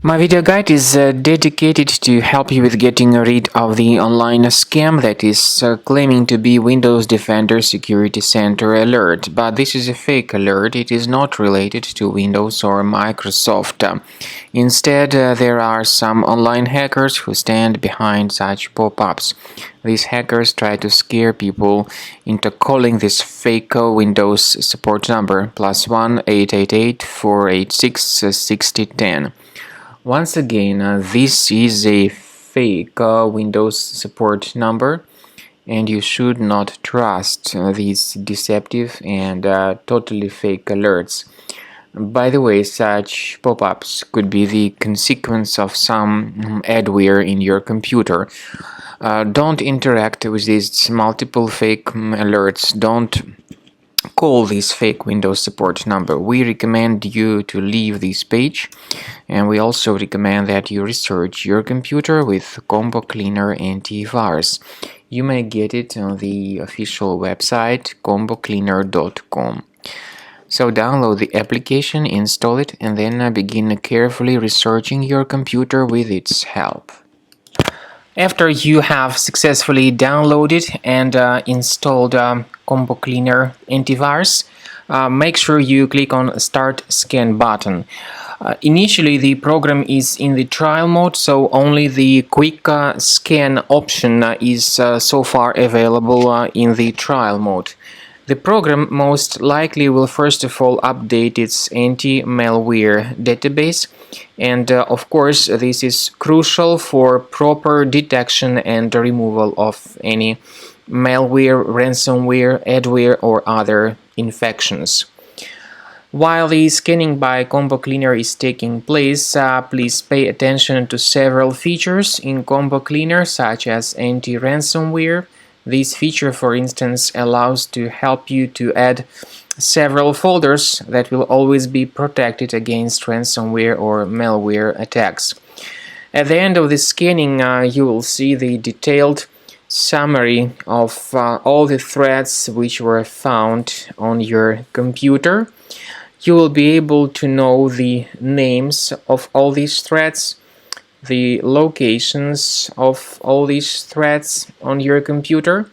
My video guide is dedicated to help you with getting rid of the online scam that is claiming to be Windows Defender Security Center alert, but this is a fake alert. It is not related to Windows or Microsoft. Instead, there are some online hackers who stand behind such pop-ups. These hackers try to scare people into calling this fake Windows support number +1 888 486 6010. Once again, this is a fake Windows support number, and you should not trust these deceptive and totally fake alerts. By the way, such pop-ups could be the consequence of some adware in your computer. Don't interact with these multiple fake alerts. Don't call this fake Windows support number. We recommend you to leave this page, and we also recommend that you research your computer with Combo Cleaner Antivirus. You may get it on the official website combocleaner.com. So download the application, install it, and then begin carefully researching your computer with its help. After you have successfully downloaded and installed Combo Cleaner Antivirus, make sure you click on Start Scan button. Initially, the program is in the trial mode, so only the quick scan option is so far available in the trial mode. The program most likely will first of all update its anti-malware database, and of course this is crucial for proper detection and removal of any malware, ransomware, adware or other infections. While the scanning by Combo Cleaner is taking place, please pay attention to several features in Combo Cleaner, such as anti-ransomware. This feature, for instance, allows to help you to add several folders that will always be protected against ransomware or malware attacks. At the end of the scanning, you will see the detailed summary of all the threads which were found on your computer. You will be able to know the names of all these threads, the locations of all these threads on your computer,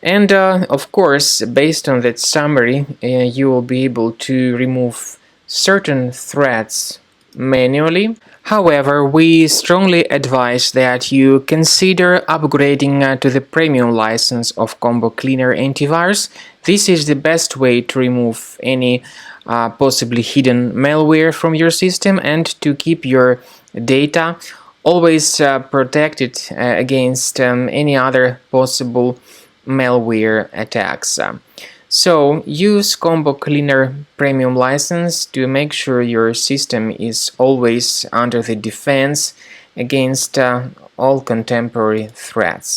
and of course, based on that summary, you will be able to remove certain threads manually. However, we strongly advise that you consider upgrading to the premium license of Combo Cleaner Antivirus. This is the best way to remove any possibly hidden malware from your system and to keep your data always protected against any other possible malware attacks. So use Combo Cleaner Premium license to make sure your system is always under the defense against all contemporary threats.